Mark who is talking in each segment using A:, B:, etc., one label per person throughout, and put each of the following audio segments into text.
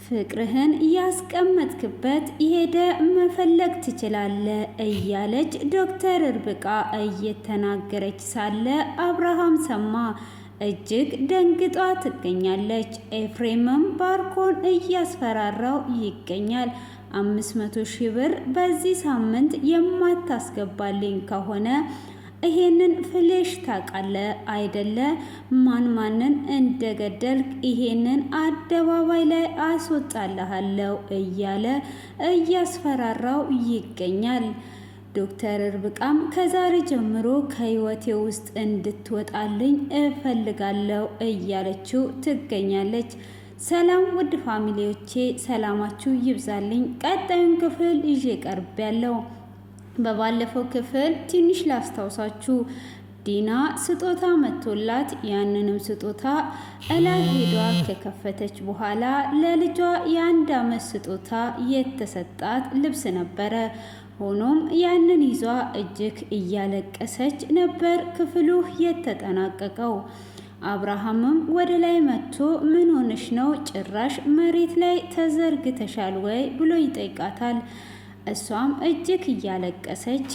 A: ፍቅርህን ያስቀመጥክበት ሄደ መፈለግ ትችላለህ እያለች ዶክተር ርብቃ እየተናገረች ሳለ አብርሃም ሰማ። እጅግ ደንግጧ ትገኛለች። ኤፍሬምም ባርኮን እያስፈራራው ይገኛል። 500,000 ብር በዚህ ሳምንት የማታስገባልኝ ከሆነ ይሄንን ፍሌሽ ታውቃለህ አይደለ? ማንን እንደገደልክ ይሄንን አደባባይ ላይ አስወጣልሃለሁ እያለ እያስፈራራው ይገኛል። ዶክተር ርብቃም ከዛሬ ጀምሮ ከህይወቴ ውስጥ እንድትወጣልኝ እፈልጋለሁ እያለችው ትገኛለች። ሰላም ውድ ፋሚሊዎቼ፣ ሰላማችሁ ይብዛልኝ። ቀጣዩን ክፍል ይዤ ቀርቤያለሁ። በባለፈው ክፍል ትንሽ ላስታውሳችሁ፣ ዲና ስጦታ መጥቶላት ያንንም ስጦታ እላይ ሄዷ ከከፈተች በኋላ ለልጇ የ1 ዓመት ስጦታ የተሰጣት ልብስ ነበረ። ሆኖም ያንን ይዟ እጅግ እያለቀሰች ነበር ክፍሉ የተጠናቀቀው። አብርሃምም ወደ ላይ መጥቶ ምን ሆነሽ ነው? ጭራሽ መሬት ላይ ተዘርግተሻል ወይ ብሎ ይጠይቃታል። እሷም እጅግ እያለቀሰች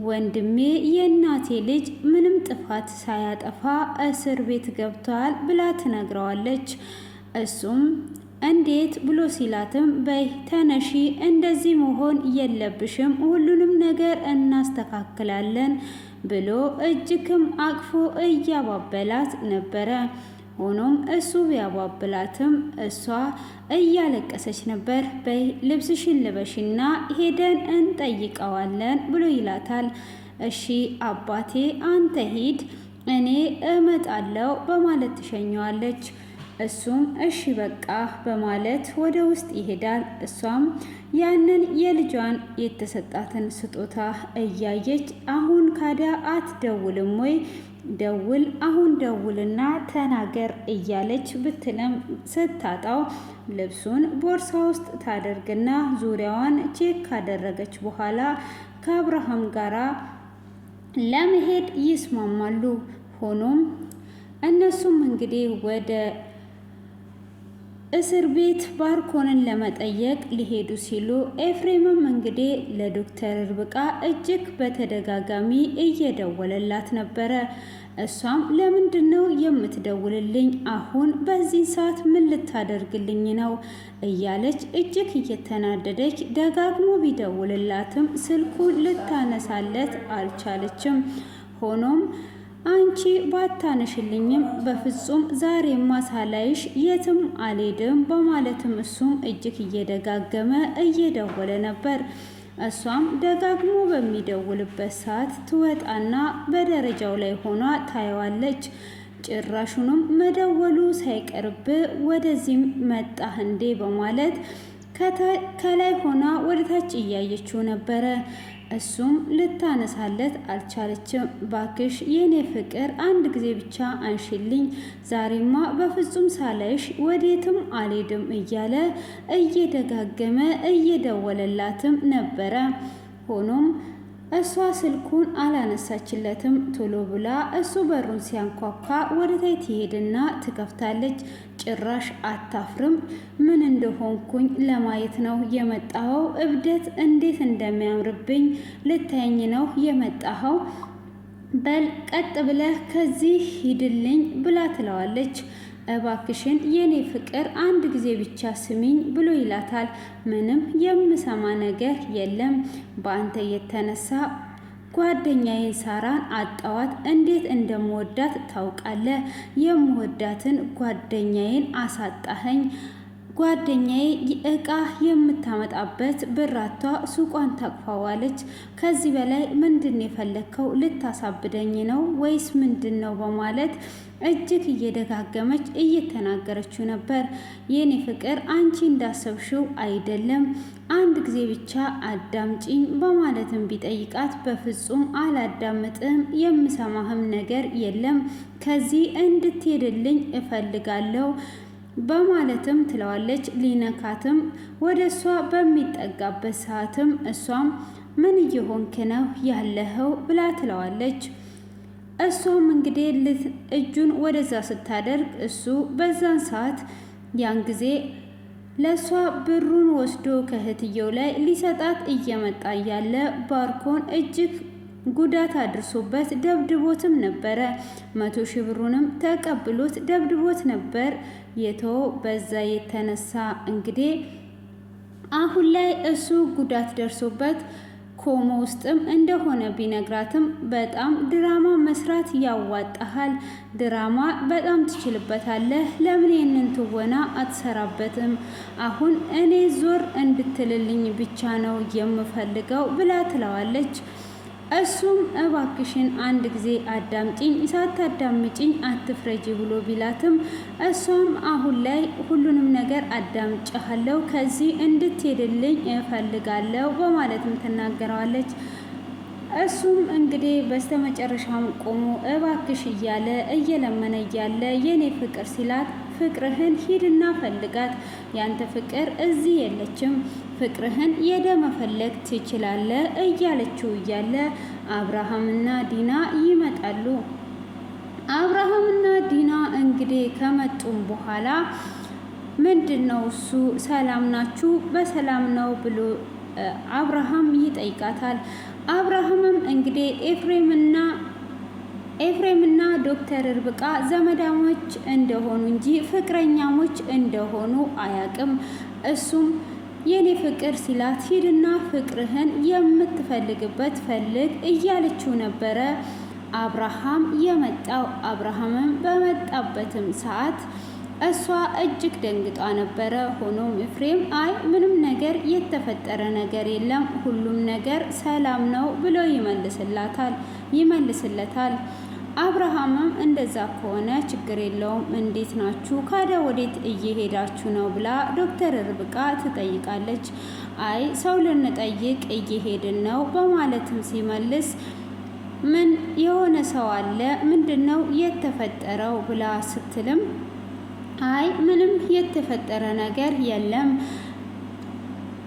A: ወንድሜ የእናቴ ልጅ ምንም ጥፋት ሳያጠፋ እስር ቤት ገብቷል ብላ ትነግረዋለች። እሱም እንዴት ብሎ ሲላትም በይ ተነሺ፣ እንደዚህ መሆን የለብሽም፣ ሁሉንም ነገር እናስተካክላለን ብሎ እጅግም አቅፎ እያባበላት ነበረ። ሆኖም እሱ ቢያባብላትም እሷ እያለቀሰች ነበር። በይ ልብስሽን ልበሽና ሄደን እንጠይቀዋለን ብሎ ይላታል። እሺ አባቴ አንተ ሂድ እኔ እመጣለሁ በማለት ትሸኘዋለች። እሱም እሺ በቃ በማለት ወደ ውስጥ ይሄዳል። እሷም ያንን የልጇን የተሰጣትን ስጦታ እያየች አሁን ካዲያ አትደውልም ወይ? ደውል፣ አሁን ደውልና ተናገር እያለች ብትለም ስታጣው ልብሱን ቦርሳ ውስጥ ታደርግና ዙሪያዋን ቼክ ካደረገች በኋላ ከአብርሃም ጋራ ለመሄድ ይስማማሉ። ሆኖም እነሱም እንግዲህ ወደ እስር ቤት ባርኮንን ለመጠየቅ ሊሄዱ ሲሉ ኤፍሬምም እንግዲህ ለዶክተር ርብቃ እጅግ በተደጋጋሚ እየደወለላት ነበረ። እሷም ለምንድን ነው የምትደውልልኝ? አሁን በዚህ ሰዓት ምን ልታደርግልኝ ነው? እያለች እጅግ እየተናደደች ደጋግሞ ቢደውልላትም ስልኩን ልታነሳለት አልቻለችም። ሆኖም አንቺ ባታነሽልኝም በፍጹም ዛሬማ ሳላይሽ የትም አልሄድም በማለትም እሱም እጅግ እየደጋገመ እየደወለ ነበር። እሷም ደጋግሞ በሚደውልበት ሰዓት ትወጣና በደረጃው ላይ ሆኗ ታየዋለች። ጭራሹንም መደወሉ ሳይቀርብ ወደዚህም መጣህ እንዴ በማለት ከላይ ሆና ወደታች እያየችው ነበረ። እሱም ልታነሳለት አልቻለችም። ባክሽ የኔ ፍቅር አንድ ጊዜ ብቻ አንሽልኝ፣ ዛሬማ በፍጹም ሳላይሽ ወዴትም አልሄድም እያለ እየደጋገመ እየደወለላትም ነበረ። ሆኖም እሷ ስልኩን አላነሳችለትም። ቶሎ ብላ እሱ በሩን ሲያንኳኳ ወደ ታይ ትሄድና ትከፍታለች። ጭራሽ አታፍርም? ምን እንደሆንኩኝ ለማየት ነው የመጣኸው? እብደት እንዴት እንደሚያምርብኝ ልታየኝ ነው የመጣኸው? በል ቀጥ ብለህ ከዚህ ሂድልኝ ብላ ትለዋለች። እባክሽን የኔ ፍቅር አንድ ጊዜ ብቻ ስሚኝ ብሎ ይላታል። ምንም የምሰማ ነገር የለም። በአንተ የተነሳ ጓደኛዬን ሳራን አጣዋት። እንዴት እንደምወዳት ታውቃለህ? የምወዳትን ጓደኛዬን አሳጣኸኝ። ጓደኛዬ እቃ የምታመጣበት ብራቷ ሱቋን ታቅፋዋለች። ከዚህ በላይ ምንድን የፈለግከው? ልታሳብደኝ ነው ወይስ ምንድን ነው? በማለት እጅግ እየደጋገመች እየተናገረችው ነበር። የኔ ፍቅር አንቺ እንዳሰብሽው አይደለም፣ አንድ ጊዜ ብቻ አዳምጪኝ በማለትም ቢጠይቃት በፍጹም አላዳምጥም፣ የምሰማህም ነገር የለም፣ ከዚህ እንድትሄድልኝ እፈልጋለሁ በማለትም ትለዋለች። ሊነካትም ወደ እሷ በሚጠጋበት ሰዓትም እሷም ምን እየሆንክ ነው ያለኸው ብላ ትለዋለች። እሷም እንግዲህ እጁን ወደዛ ስታደርግ እሱ በዛን ሰዓት ያን ጊዜ ለሷ ብሩን ወስዶ ከእህትየው ላይ ሊሰጣት እየመጣ እያለ ባርኮን እጅግ ጉዳት አድርሶበት ደብድቦትም ነበረ። 100,000 ብሩንም ተቀብሎት ደብድቦት ነበር የተው። በዛ የተነሳ እንግዲህ አሁን ላይ እሱ ጉዳት ደርሶበት ኮማ ውስጥም እንደሆነ ቢነግራትም በጣም ድራማ መስራት ያዋጣሃል፣ ድራማ በጣም ትችልበታለህ፣ ለምን ይህንን ትወና አትሰራበትም? አሁን እኔ ዞር እንድትልልኝ ብቻ ነው የምፈልገው ብላ ትለዋለች። እሱም እባክሽን አንድ ጊዜ አዳምጪኝ፣ ሳታዳምጪኝ አትፍረጂ ብሎ ቢላትም እሷም አሁን ላይ ሁሉንም ነገር አዳምጫለሁ፣ ከዚህ እንድትሄድልኝ እፈልጋለሁ በማለትም ትናገረዋለች። እሱም እንግዲህ በስተመጨረሻም ቆሞ እባክሽ እያለ እየለመነ እያለ የኔ ፍቅር ሲላት ፍቅርህን ሂድና ፈልጋት፣ ያንተ ፍቅር እዚህ የለችም፣ ፍቅርህን የደ መፈለግ ትችላለህ እያለችው እያለ አብርሃምና ዲና ይመጣሉ። አብርሃምና ዲና እንግዲህ ከመጡም በኋላ ምንድነው እሱ ሰላም ናችሁ? በሰላም ነው ብሎ አብርሃም ይጠይቃታል። አብርሃምም እንግዲህ ኤፍሬምና ዶክተር ርብቃ ዘመዳሞች እንደሆኑ እንጂ ፍቅረኛሞች እንደሆኑ አያቅም። እሱም የኔ ፍቅር ሲላት ሂድና ፍቅርህን የምትፈልግበት ፈልግ እያለችው ነበረ አብርሃም የመጣው። አብርሃምም በመጣበትም ሰዓት እሷ እጅግ ደንግጣ ነበረ። ሆኖም ኤፍሬም አይ ምንም ነገር የተፈጠረ ነገር የለም፣ ሁሉም ነገር ሰላም ነው ብሎ ይመልስለታል። አብርሃምም እንደዛ ከሆነ ችግር የለውም፣ እንዴት ናችሁ? ካዲያ ወዴት እየሄዳችሁ ነው? ብላ ዶክተር ርብቃ ትጠይቃለች። አይ ሰው ልንጠይቅ እየሄድን ነው በማለትም ሲመልስ ምን የሆነ ሰው አለ? ምንድነው የተፈጠረው? ብላ ስትልም አይ ምንም የተፈጠረ ነገር የለም፣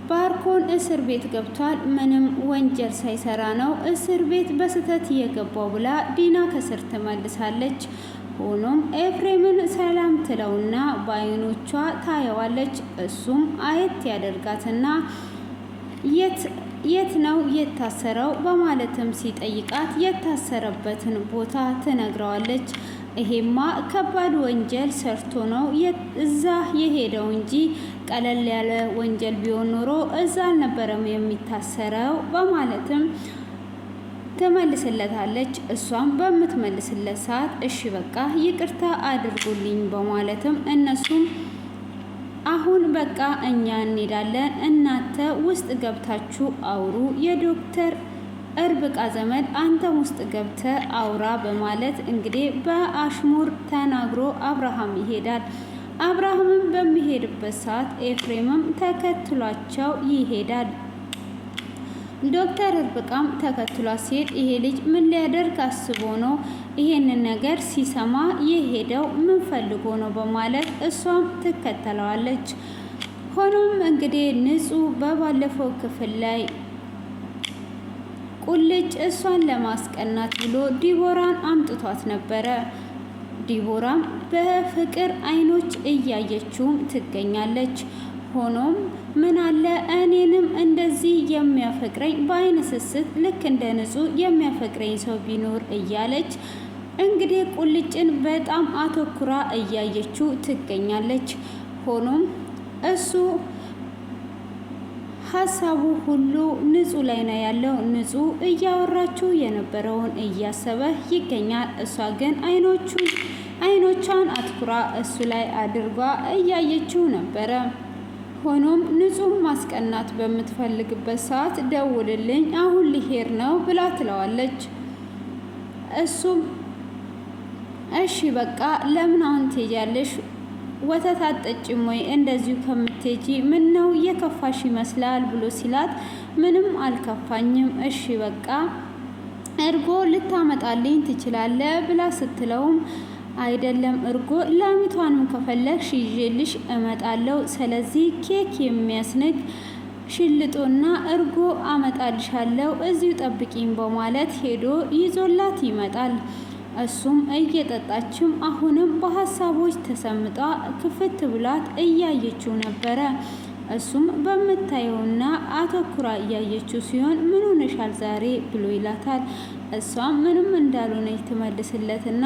A: ባርኮን እስር ቤት ገብቷል፣ ምንም ወንጀል ሳይሰራ ነው እስር ቤት በስህተት የገባው ብላ ዲና ከስር ትመልሳለች። ሆኖም ኤፍሬምን ሰላም ትለውና በአይኖቿ ታየዋለች። እሱም አየት ያደርጋትና የት ነው የታሰረው በማለትም ሲጠይቃት የታሰረበትን ቦታ ትነግረዋለች። ይሄማ ከባድ ወንጀል ሰርቶ ነው እዛ የሄደው እንጂ ቀለል ያለ ወንጀል ቢሆን ኖሮ እዛ አልነበረም የሚታሰረው በማለትም ትመልስለታለች። እሷም በምትመልስለት ሰዓት እሺ በቃ ይቅርታ አድርጉልኝ በማለትም እነሱም አሁን በቃ እኛ እንሄዳለን፣ እናንተ ውስጥ ገብታችሁ አውሩ፣ የዶክተር ርብቃ ዘመድ አንተም ውስጥ ገብተ አውራ በማለት እንግዲህ በአሽሙር ተናግሮ አብርሃም ይሄዳል። አብርሃምም በሚሄድበት ሰዓት ኤፍሬምም ተከትሏቸው ይሄዳል። ዶክተር ርብቃም ተከትሏት ሲሄድ ይሄ ልጅ ምን ሊያደርግ አስቦ ነው ይሄንን ነገር ሲሰማ የሄደው? ምን ፈልጎ ነው በማለት እሷም ትከተለዋለች። ሆኖም እንግዲህ ንጹህ በባለፈው ክፍል ላይ ቁልጭ እሷን ለማስቀናት ብሎ ዲቦራን አምጥቷት ነበረ። ዲቦራም በፍቅር አይኖች እያየችውም ትገኛለች። ሆኖም ምን አለ እኔንም እንደዚህ የሚያፈቅረኝ በአይን ስስት ልክ እንደ ንጹህ የሚያፈቅረኝ ሰው ቢኖር እያለች እንግዲህ ቁልጭን በጣም አተኩራ እያየችው ትገኛለች። ሆኖም እሱ ሀሳቡ ሁሉ ንጹህ ላይ ነው ያለው። ንጹህ እያወራችው የነበረውን እያሰበ ይገኛል። እሷ ግን አይኖቿን አትኩራ እሱ ላይ አድርጓ እያየችው ነበረ። ሆኖም ንጹህ ማስቀናት በምትፈልግበት ሰዓት ደውልልኝ አሁን ሊሄድ ነው ብላ ትለዋለች። እሱም እሺ በቃ ለምን አሁን ትሄጃለሽ? ወተት አጠጭም ወይ? እንደዚሁ ከምትሄጂ ምን ነው የከፋሽ ይመስላል ብሎ ሲላት ምንም አልከፋኝም፣ እሺ በቃ እርጎ ልታመጣልኝ ትችላለህ ብላ ስትለውም አይደለም እርጎ ላሚቷንም ከፈለግሽ ይዤልሽ እመጣለሁ፣ ስለዚህ ኬክ የሚያስንቅ ሽልጦና እርጎ አመጣልሻለሁ እዚሁ ጠብቂኝ በማለት ሄዶ ይዞላት ይመጣል። እሱም እየጠጣችም አሁንም በሀሳቦች ተሰምጣ ክፍት ብላት እያየችው ነበረ። እሱም በምታየውና አተኩራ እያየችው ሲሆን ምን ሆነሻል ዛሬ ብሎ ይላታል። እሷም ምንም እንዳልሆነች ትመልስለትና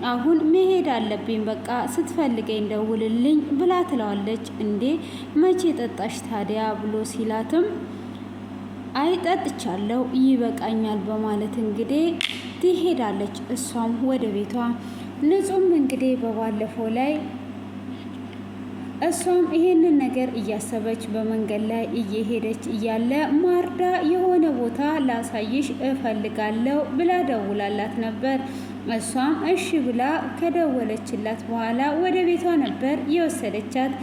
A: አሁን መሄድ አለብኝ በቃ ስትፈልገኝ ደውልልኝ ብላ ትለዋለች። እንዴ መቼ ጠጣሽ ታዲያ ብሎ ሲላትም አይ ጠጥቻለሁ ይበቃኛል በማለት እንግዲህ ትሄዳለች። እሷም ወደ ቤቷ ንጹም እንግዲህ በባለፈው ላይ እሷም ይሄንን ነገር እያሰበች በመንገድ ላይ እየሄደች እያለ ማርዳ የሆነ ቦታ ላሳይሽ እፈልጋለሁ ብላ ደውላላት ነበር። እሷም እሺ ብላ ከደወለችላት በኋላ ወደ ቤቷ ነበር የወሰደቻት።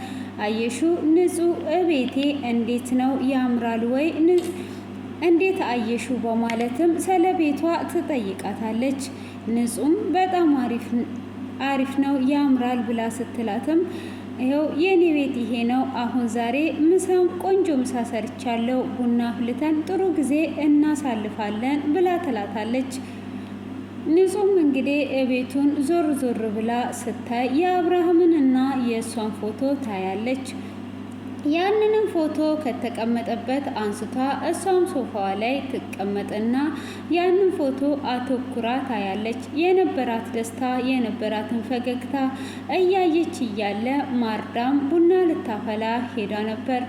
A: አየሹ ንጹህ እቤቴ እንዴት ነው ያምራል ወይ እንዴት አየሹ በማለትም ስለ ቤቷ ትጠይቃታለች። ንጹም በጣም አሪፍ ነው ያምራል ብላ ስትላትም ይኸው የኔ ቤት ይሄ ነው። አሁን ዛሬ ምሳም ቆንጆ ምሳ ሰርቻለሁ፣ ቡና አፍልተን ጥሩ ጊዜ እናሳልፋለን ብላ ትላታለች። ንጹም እንግዲህ ቤቱን ዞር ዞር ብላ ስታይ የአብርሃምን እና የእሷን ፎቶ ታያለች። ያንንም ፎቶ ከተቀመጠበት አንስቷ እሷም ሶፋዋ ላይ ትቀመጥና ያንን ፎቶ አተኩራ ታያለች። የነበራት ደስታ የነበራትን ፈገግታ እያየች እያለ ማርዳም ቡና ልታፈላ ሄዳ ነበር።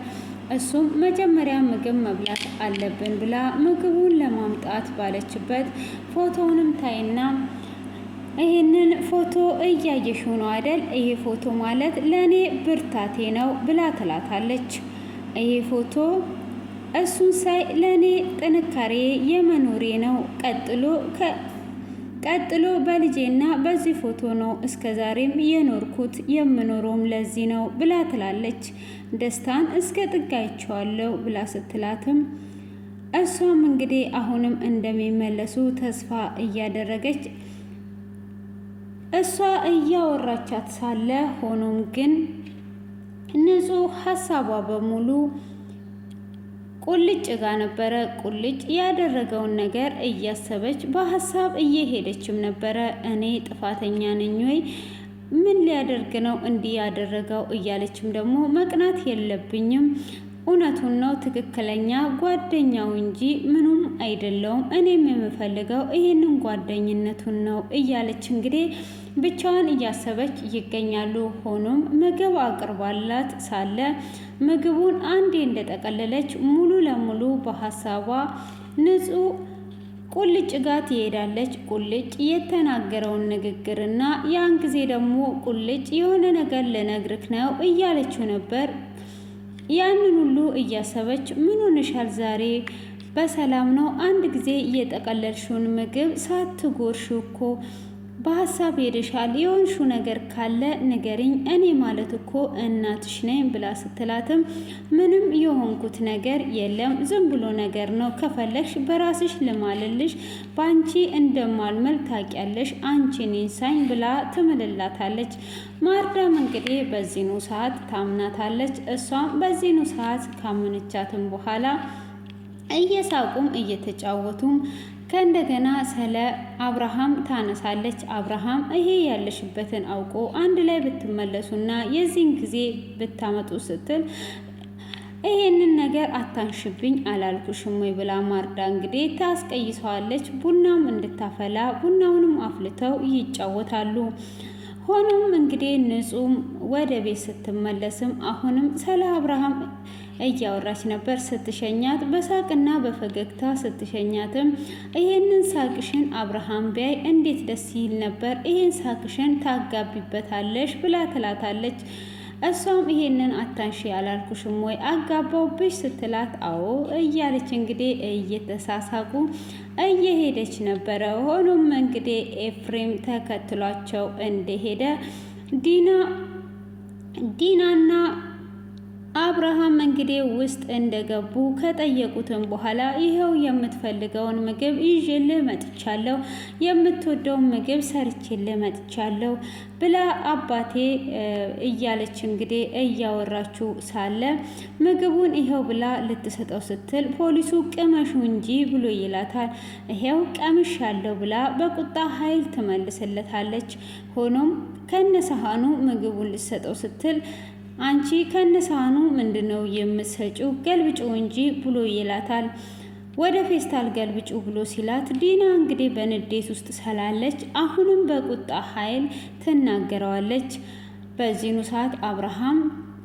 A: እሱም መጀመሪያ ምግብ መብላት አለብን ብላ ምግቡን ለማምጣት ባለችበት ፎቶውንም ታይና ይህንን ፎቶ እያየሽው ነው አይደል? ይሄ ፎቶ ማለት ለእኔ ብርታቴ ነው ብላ ትላታለች። ይሄ ፎቶ እሱን ሳይ ለእኔ ጥንካሬ የመኖሬ ነው። ቀጥሎ በልጄና በዚህ ፎቶ ነው እስከ ዛሬም የኖርኩት የምኖረውም ለዚህ ነው ብላ ትላለች። ደስታን እስከ ጥጋይቸዋለሁ ብላ ስትላትም እሷም እንግዲህ አሁንም እንደሚመለሱ ተስፋ እያደረገች እሷ እያወራቻት ሳለ ሆኖም ግን ንጹህ ሀሳቧ በሙሉ ቁልጭ ጋር ነበረ። ቁልጭ ያደረገውን ነገር እያሰበች በሀሳብ እየሄደችም ነበረ። እኔ ጥፋተኛ ነኝ ወይ? ምን ሊያደርግ ነው እንዲህ ያደረገው? እያለችም ደግሞ መቅናት የለብኝም እውነቱን ነው ትክክለኛ ጓደኛው እንጂ ምኑም አይደለውም። እኔም የምፈልገው ይህንን ጓደኝነቱን ነው እያለች እንግዲህ ብቻዋን እያሰበች ይገኛሉ። ሆኖም ምግብ አቅርባላት ሳለ ምግቡን አንዴ እንደጠቀለለች ሙሉ ለሙሉ በሀሳቧ ንጹህ ቁልጭ ጋር ትሄዳለች። ቁልጭ የተናገረውን ንግግርና ያን ጊዜ ደግሞ ቁልጭ የሆነ ነገር ልነግርህ ነው እያለችው ነበር። ያንን ሁሉ እያሰበች ምን ሆነሻል ዛሬ በሰላም ነው? አንድ ጊዜ እየጠቀለልሽውን ምግብ ሳትጎርሽ እኮ በሀሳብ ሄደሻል። የሆንሹ ነገር ካለ ንገሪኝ፣ እኔ ማለት እኮ እናትሽ ነኝ ብላ ስትላትም ምንም የሆንኩት ነገር የለም ዝም ብሎ ነገር ነው። ከፈለግሽ በራስሽ ልማልልሽ፣ በአንቺ እንደማልምል ታውቂያለሽ፣ አንቺን ይንሳኝ ብላ ትምልላታለች። ማርዳም እንግዲህ በዚህኑ ሰዓት ታምናታለች። እሷም በዚህኑ ሰዓት ካመነቻትም በኋላ እየሳቁም እየተጫወቱም ከእንደገና ስለ አብርሃም ታነሳለች። አብርሃም ይሄ ያለሽበትን አውቆ አንድ ላይ ብትመለሱና የዚህን ጊዜ ብታመጡ ስትል ይሄንን ነገር አታንሽብኝ አላልኩሽም ወይ ብላ ማርዳ እንግዲህ ታስቀይሰዋለች። ቡናም እንድታፈላ ቡናውንም አፍልተው ይጫወታሉ። ሆኖም እንግዲህ ንጹም ወደ ቤት ስትመለስም አሁንም ስለ አብርሃም እያወራች ነበር። ስትሸኛት በሳቅና በፈገግታ ስትሸኛትም ይሄንን ሳቅሽን አብርሃም ቢያይ እንዴት ደስ ይል ነበር፣ ይሄን ሳቅሽን ታጋቢበታለሽ ብላ ትላታለች። እሷም ይሄንን አታንሺ ያላልኩሽም ወይ አጋባውብሽ ስትላት አዎ እያለች እንግዲህ እየተሳሳቁ እየሄደች ነበረ። ሆኖም እንግዲህ ኤፍሬም ተከትሏቸው እንደሄደ ዲናና አብርሃም እንግዲህ ውስጥ እንደገቡ ከጠየቁትም በኋላ ይኸው የምትፈልገውን ምግብ ይዤልህ መጥቻለሁ፣ የምትወደውን ምግብ ሰርቼልህ መጥቻለሁ ብላ አባቴ እያለች እንግዲህ እያወራችሁ ሳለ ምግቡን ይኸው ብላ ልትሰጠው ስትል ፖሊሱ ቅመሹ እንጂ ብሎ ይላታል። ይኸው ቀምሻለሁ ብላ በቁጣ ኃይል ትመልስለታለች። ሆኖም ከነሰሃኑ ምግቡን ልትሰጠው ስትል አንቺ ከነሳኑ ምንድነው የምትሰጪው? ገልብጪው እንጂ ብሎ ይላታል። ወደ ፌስታል ገልብጩ ብሎ ሲላት ዲና እንግዲህ በንዴት ውስጥ ስላለች አሁንም በቁጣ ኃይል ትናገረዋለች። በዚህኑ ሰዓት አብርሃም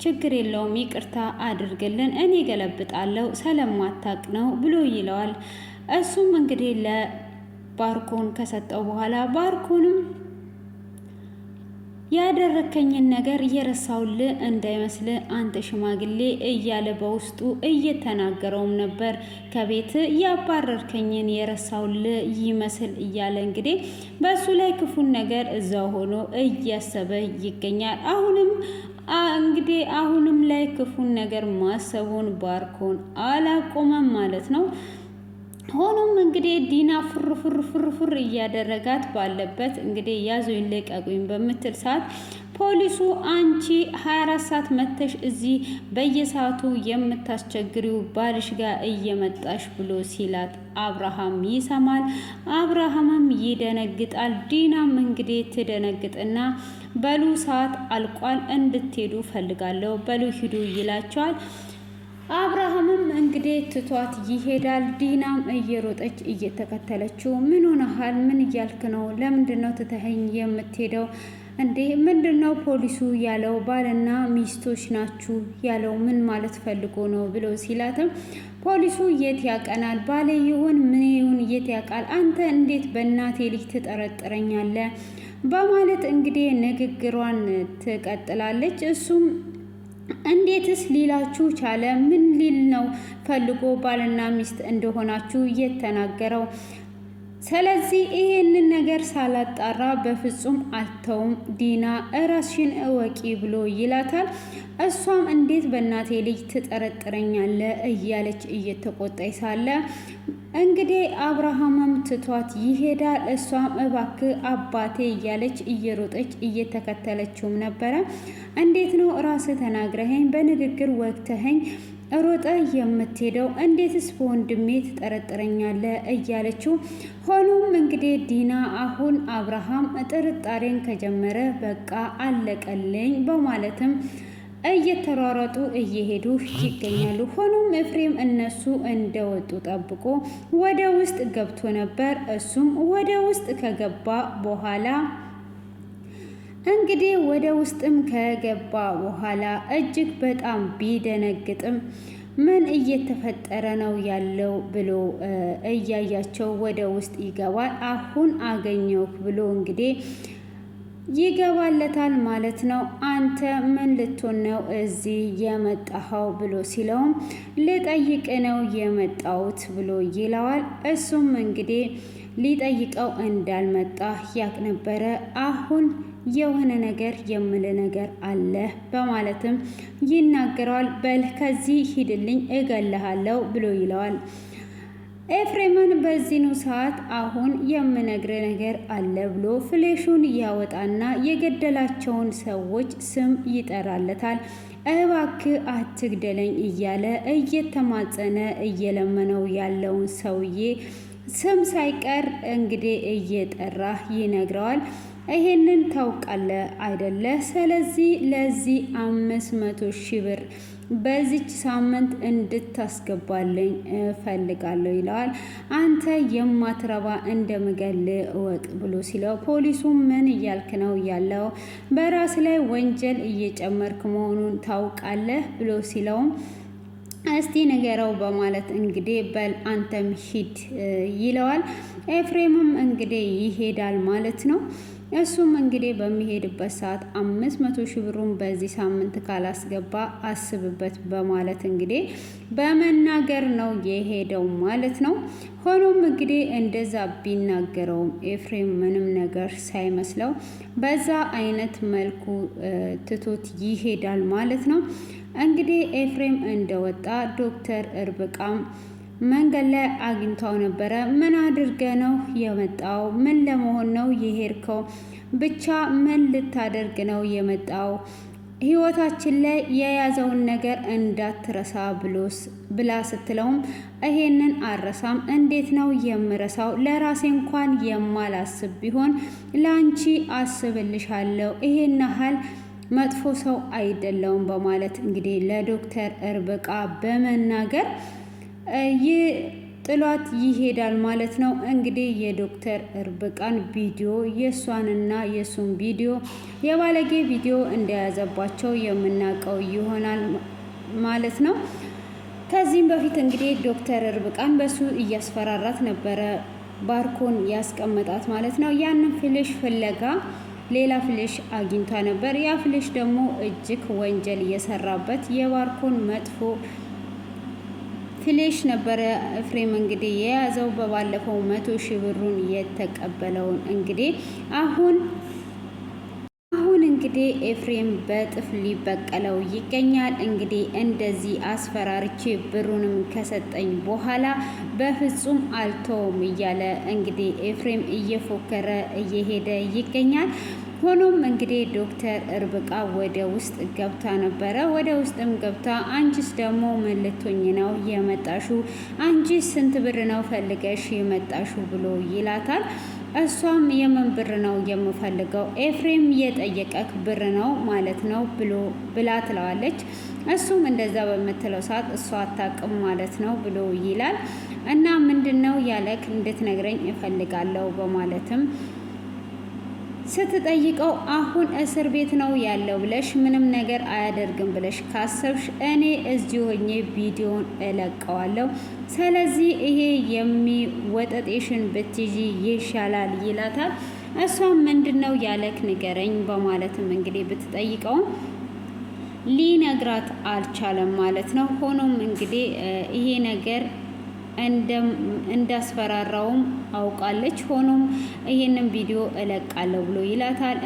A: ችግር የለውም ይቅርታ አድርግልን፣ እኔ ገለብጣለሁ ስለማታቅ ነው ብሎ ይለዋል። እሱም እንግዲህ ለባርኮን ከሰጠው በኋላ ባርኮንም ያደረከኝን ነገር እየረሳውልህ እንዳይመስል አንተ ሽማግሌ እያለ በውስጡ እየተናገረውም ነበር። ከቤት ያባረርከኝን የረሳውልህ ይመስል እያለ እንግዲህ በሱ ላይ ክፉን ነገር እዛው ሆኖ እያሰበ ይገኛል። አሁንም ላይ ክፉን ነገር ማሰቡን ባርኮን አላቆመም ማለት ነው። ሆኖም እንግዲህ ዲና ፍር እያደረጋት ባለበት እንግዲህ ያዙኝ ልቀቁኝ በምትል ሰዓት ፖሊሱ አንቺ 24 ሰዓት መተሽ እዚህ በየሰዓቱ የምታስቸግሪው ባልሽ ጋር እየመጣሽ ብሎ ሲላት አብርሃም ይሰማል። አብርሃምም ይደነግጣል። ዲናም እንግዲህ ትደነግጥና በሉ ሰዓት አልቋል፣ እንድትሄዱ ፈልጋለሁ፣ በሉ ሂዱ ይላቸዋል። አብርሃምም እንግዲህ ትቷት ይሄዳል። ዲናም እየሮጠች እየተከተለችው ምን ሆነሃል? ምን እያልክ ነው? ለምንድነው ትተኸኝ የምትሄደው እንዴ? ምንድነው ፖሊሱ ያለው? ባልና ሚስቶች ናችሁ ያለው ምን ማለት ፈልጎ ነው ብሎ ሲላትም ፖሊሱ የት ያቀናል? ባሌ ይሁን ምን ይሁን የት ያውቃል? አንተ እንዴት በእናቴ ልጅ ትጠረጥረኛለህ? በማለት እንግዲህ ንግግሯን ትቀጥላለች። እሱም እንዴትስ ሊላችሁ ቻለ? ምን ሊል ነው ፈልጎ ባልና ሚስት እንደሆናችሁ የተናገረው? ስለዚህ ይሄንን ነገር ሳላጣራ በፍጹም አልተውም፣ ዲና እራስሽን እወቂ ብሎ ይላታል። እሷም እንዴት በእናቴ ልጅ ትጠረጥረኛለ እያለች እየተቆጣይ ሳለ እንግዲህ አብርሃምም ትቷት ይሄዳል። እሷም እባክህ አባቴ እያለች እየሮጠች እየተከተለችውም ነበረ። እንዴት ነው ራስህ ተናግረኸኝ በንግግር ወቅተኸኝ ሮጠ የምትሄደው? እንዴትስ በወንድሜ ትጠረጥረኛለህ እያለችው። ሆኖም እንግዲህ ዲና አሁን አብርሃም ጥርጣሬን ከጀመረ በቃ አለቀልኝ በማለትም እየተሯሯጡ እየሄዱ ይገኛሉ። ሆኖም ኤፍሬም እነሱ እንደወጡ ጠብቆ ወደ ውስጥ ገብቶ ነበር። እሱም ወደ ውስጥ ከገባ በኋላ እንግዲህ ወደ ውስጥም ከገባ በኋላ እጅግ በጣም ቢደነግጥም ምን እየተፈጠረ ነው ያለው ብሎ እያያቸው ወደ ውስጥ ይገባል። አሁን አገኘው ብሎ እንግዲህ ይገባለታል ማለት ነው። አንተ ምን ልትሆን ነው እዚህ የመጣኸው ብሎ ሲለውም ልጠይቅ ነው የመጣሁት ብሎ ይለዋል። እሱም እንግዲህ ሊጠይቀው እንዳልመጣ ያቅ ነበረ። አሁን የሆነ ነገር የምል ነገር አለ በማለትም ይናገረዋል። በል ከዚህ ሂድልኝ እገልሃለሁ ብሎ ይለዋል። ኤፍሬምን በዚህኑ ሰዓት አሁን የምነግር ነገር አለ ብሎ ፍሌሹን ያወጣና የገደላቸውን ሰዎች ስም ይጠራለታል። እባክህ አትግደለኝ እያለ እየተማጸነ እየለመነው ያለውን ሰውዬ ስም ሳይቀር እንግዲህ እየጠራ ይነግረዋል። ይሄንን ታውቃለህ አይደለ? ስለዚህ ለዚህ 500,000 ብር በዚች ሳምንት እንድታስገባልኝ እፈልጋለሁ ይለዋል። አንተ የማትረባ እንደምገል እወቅ ብሎ ሲለው ፖሊሱ ምን እያልክ ነው ያለው? በራስ ላይ ወንጀል እየጨመርክ መሆኑን ታውቃለህ ብሎ ሲለውም እስቲ ንገረው በማለት እንግዲህ በል አንተም ሂድ ይለዋል። ኤፍሬምም እንግዲህ ይሄዳል ማለት ነው። እሱም እንግዲህ በሚሄድበት ሰዓት 500 ሺህ ብሩን በዚህ ሳምንት ካላስገባ አስብበት በማለት እንግዲህ በመናገር ነው የሄደው ማለት ነው። ሆኖም እንግዲህ እንደዛ ቢናገረውም ኤፍሬም ምንም ነገር ሳይመስለው በዛ አይነት መልኩ ትቶት ይሄዳል ማለት ነው። እንግዲህ ኤፍሬም እንደወጣ ዶክተር እርብቃም መንገድ ላይ አግኝታው ነበረ። ምን አድርገ ነው የመጣው? ምን ለመሆን ነው የሄድከው? ብቻ ምን ልታደርግ ነው የመጣው? ህይወታችን ላይ የያዘውን ነገር እንዳትረሳ ብላ ስትለውም ይሄንን አረሳም። እንዴት ነው የምረሳው? ለራሴ እንኳን የማላስብ ቢሆን ለአንቺ አስብልሻለሁ። ይሄን ያህል መጥፎ ሰው አይደለውም በማለት እንግዲህ ለዶክተር እርብቃ በመናገር ጥሏት ይሄዳል ማለት ነው። እንግዲህ የዶክተር እርብቃን ቪዲዮ የእሷንና የእሱን ቪዲዮ የባለጌ ቪዲዮ እንደያዘባቸው የምናውቀው ይሆናል ማለት ነው። ከዚህም በፊት እንግዲህ ዶክተር እርብቃን በሱ እያስፈራራት ነበረ ባርኮን ያስቀመጣት ማለት ነው። ያንን ፍሌሽ ፍለጋ ሌላ ፍሌሽ አግኝታ ነበር። ያ ፍሌሽ ደግሞ እጅግ ወንጀል እየሰራበት የባርኮን መጥፎ ፍሌሽ ነበረ ኤፍሬም እንግዲህ የያዘው በባለፈው 100 ሺህ ብሩን የተቀበለውን እንግዲህ አሁን እንግዲህ ኤፍሬም በጥፍ ሊበቀለው ይገኛል። እንግዲህ እንደዚህ አስፈራርቼ ብሩንም ከሰጠኝ በኋላ በፍጹም አልተውም እያለ እንግዲህ ኤፍሬም እየፎከረ እየሄደ ይገኛል። ሆኖም እንግዲህ ዶክተር እርብቃ ወደ ውስጥ ገብታ ነበረ። ወደ ውስጥም ገብታ አንቺስ ደግሞ ምን ልትሆኝ ነው የመጣሹ? አንቺስ ስንት ብር ነው ፈልገሽ የመጣሹ ብሎ ይላታል። እሷም የምን ብር ነው የምፈልገው? ኤፍሬም የጠየቀክ ብር ነው ማለት ነው ብላ ትለዋለች። እሱም እንደዛ በምትለው ሰዓት እሷ አታውቅም ማለት ነው ብሎ ይላል። እና ምንድን ነው ያለክ እንድትነግረኝ እፈልጋለሁ በማለትም ስትጠይቀው አሁን እስር ቤት ነው ያለው ብለሽ ምንም ነገር አያደርግም ብለሽ ካሰብሽ እኔ እዚሁ ሆኜ ቪዲዮን እለቀዋለሁ። ስለዚህ ይሄ የሚወጠጤሽን ብትይዢ ይሻላል ይላታል። እሷም ምንድነው ያለክ ንገረኝ በማለትም እንግዲህ ብትጠይቀውም ሊነግራት አልቻለም ማለት ነው። ሆኖም እንግዲህ ይሄ ነገር እንዳስፈራራውም አውቃለች። ሆኖም ይሄንን ቪዲዮ እለቃለሁ ብሎ ይላታል።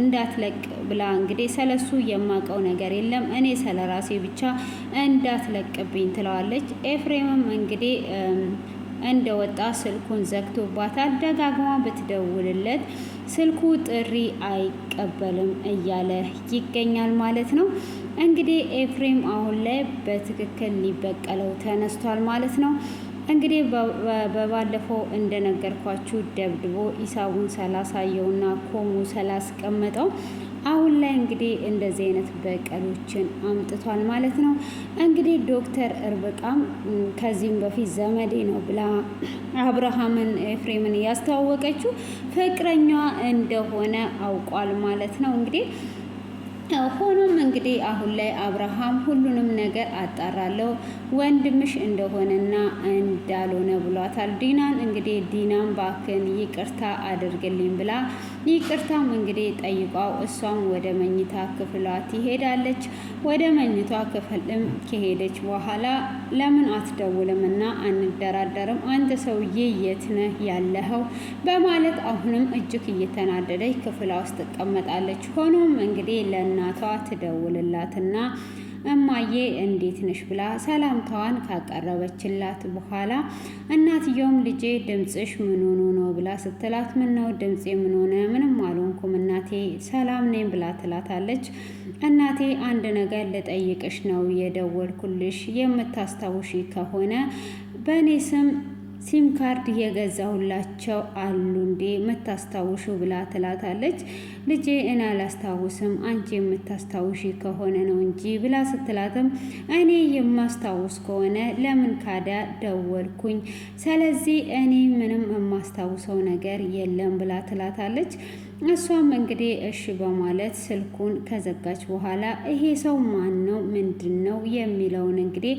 A: እንዳትለቅ ብላ እንግዲህ ስለሱ የማውቀው ነገር የለም እኔ ስለራሴ ብቻ እንዳትለቅብኝ ትለዋለች። ኤፍሬምም እንግዲህ እንደወጣ ስልኩን ዘግቶባታል። ደጋግማ ብትደውልለት ስልኩ ጥሪ አይቀበልም እያለ ይገኛል ማለት ነው። እንግዲህ ኤፍሬም አሁን ላይ በትክክል ሊበቀለው ተነስቷል ማለት ነው። እንግዲህ በባለፈው እንደነገርኳችሁ ደብድቦ ኢሳቡን ስላሳየውና ኮሙ ስላስቀመጠው አሁን ላይ እንግዲህ እንደዚህ አይነት በቀሎችን አምጥቷል ማለት ነው። እንግዲህ ዶክተር እርብቃም ከዚህም በፊት ዘመዴ ነው ብላ አብርሃምን ኤፍሬምን ያስተዋወቀችው ፍቅረኛዋ እንደሆነ አውቋል ማለት ነው። እንግዲህ ሆኖም እንግዲህ አሁን ላይ አብርሃም ሁሉንም ነገር አጣራለሁ ወንድምሽ እንደሆነና እንዳልሆነ ብሏታል ዲናን። እንግዲህ ዲናን ባክን ይቅርታ አድርግልኝ ብላ ይቅርታም እንግዲህ ጠይቋው እሷም ወደ መኝታ ክፍሏ ትሄዳለች። ወደ መኝቷ ክፍልም ከሄደች በኋላ ለምን አትደውልም እና አንደራደርም? አንተ ሰውዬ የት ነህ ያለኸው? በማለት አሁንም እጅግ እየተናደደች ክፍሏ ውስጥ ትቀመጣለች። ሆኖም እንግዲህ ለእናቷ ትደውልላትና እማዬ እንዴት ነሽ ብላ ሰላምታዋን ካቀረበችላት በኋላ እናትየውም ልጄ ድምፅሽ ምን ሆኖ ነው ብላ ስትላት ምን ነው ድምፄ ምን ሆነ? ምንም አልሆንኩም እናቴ ሰላም ነኝ ብላ ትላታለች። እናቴ አንድ ነገር ልጠይቅሽ ነው የደወልኩልሽ የምታስታውሺ ከሆነ በእኔ ስም ሲም ካርድ የገዛሁላቸው አሉ እንዴ የምታስታውሹ ብላ ትላታለች። ልጄ እኔ አላስታውስም አንቺ የምታስታውሺ ከሆነ ነው እንጂ ብላ ስትላትም እኔ የማስታውስ ከሆነ ለምን ካዳ ደወልኩኝ? ስለዚህ እኔ ምንም የማስታውሰው ነገር የለም ብላ ትላታለች። እሷም እንግዲህ እሺ በማለት ስልኩን ከዘጋች በኋላ ይሄ ሰው ማን ነው ምንድን ነው የሚለውን እንግዲህ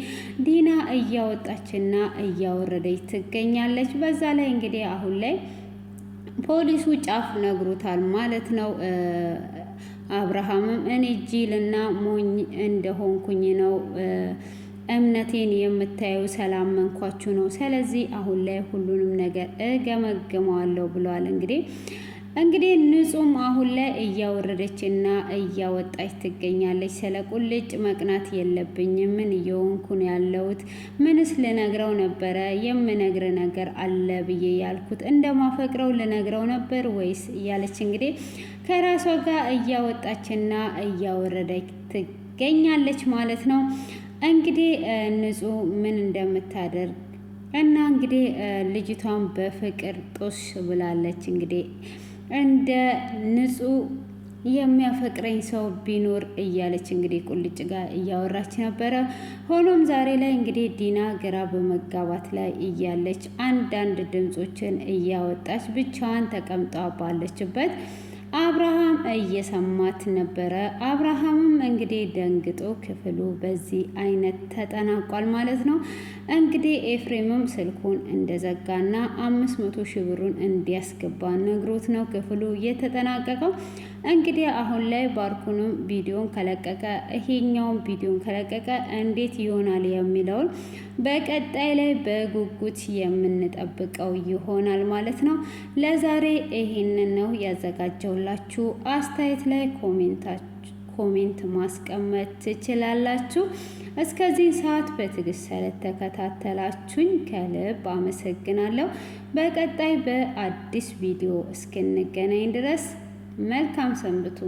A: ዲና እያወጣችና እያወረደች ትገኛለች። በዛ ላይ እንግዲህ አሁን ላይ ፖሊሱ ጫፍ ነግሮታል ማለት ነው። አብርሃምም እኔ ጅልና ሞኝ እንደሆንኩኝ ነው እምነቴን የምታየው ስላመንኳችሁ ነው። ስለዚህ አሁን ላይ ሁሉንም ነገር እገመግመዋለሁ ብለዋል። እንግዲህ ንጹም አሁን ላይ እያወረደችና እያወጣች ትገኛለች። ስለ ቁልጭ መቅናት የለብኝም። ምን እየሆንኩ ነው ያለሁት? ምንስ ልነግረው ነበረ? የምነግር ነገር አለ ብዬ ያልኩት እንደማፈቅረው ልነግረው ነበር ወይስ እያለች እንግዲህ ከራሷ ጋር እያወጣችና እያወረደች ትገኛለች ማለት ነው። እንግዲህ ንጹህ ምን እንደምታደርግ እና እንግዲህ ልጅቷን በፍቅር ጦሽ ብላለች። እንግዲህ እንደ ንጹህ የሚያፈቅረኝ ሰው ቢኖር እያለች እንግዲህ ቁልጭ ጋር እያወራች ነበረ። ሆኖም ዛሬ ላይ እንግዲህ ዲና ግራ በመጋባት ላይ እያለች አንዳንድ ድምፆችን እያወጣች ብቻዋን ተቀምጣ ባለችበት አብርሃም እየሰማት ነበረ። አብርሃምም እንግዲህ ደንግጦ ክፍሉ በዚህ አይነት ተጠናቋል ማለት ነው። እንግዲህ ኤፍሬምም ስልኩን እንደዘጋና 500 ሺህ ብሩን እንዲያስገባ ነግሮት ነው ክፍሉ የተጠናቀቀው። እንግዲህ አሁን ላይ ባርኩንም ቪዲዮን ከለቀቀ ይሄኛውን ቪዲዮን ከለቀቀ እንዴት ይሆናል የሚለውን በቀጣይ ላይ በጉጉት የምንጠብቀው ይሆናል ማለት ነው። ለዛሬ ይሄንን ነው ያዘጋጀውላችሁ። አስተያየት ላይ ኮሜንት ማስቀመጥ ትችላላችሁ። እስከዚህ ሰዓት በትዕግስት ስለተከታተላችሁኝ ከልብ አመሰግናለሁ። በቀጣይ በአዲስ ቪዲዮ እስክንገናኝ ድረስ መልካም ሰንብቱ።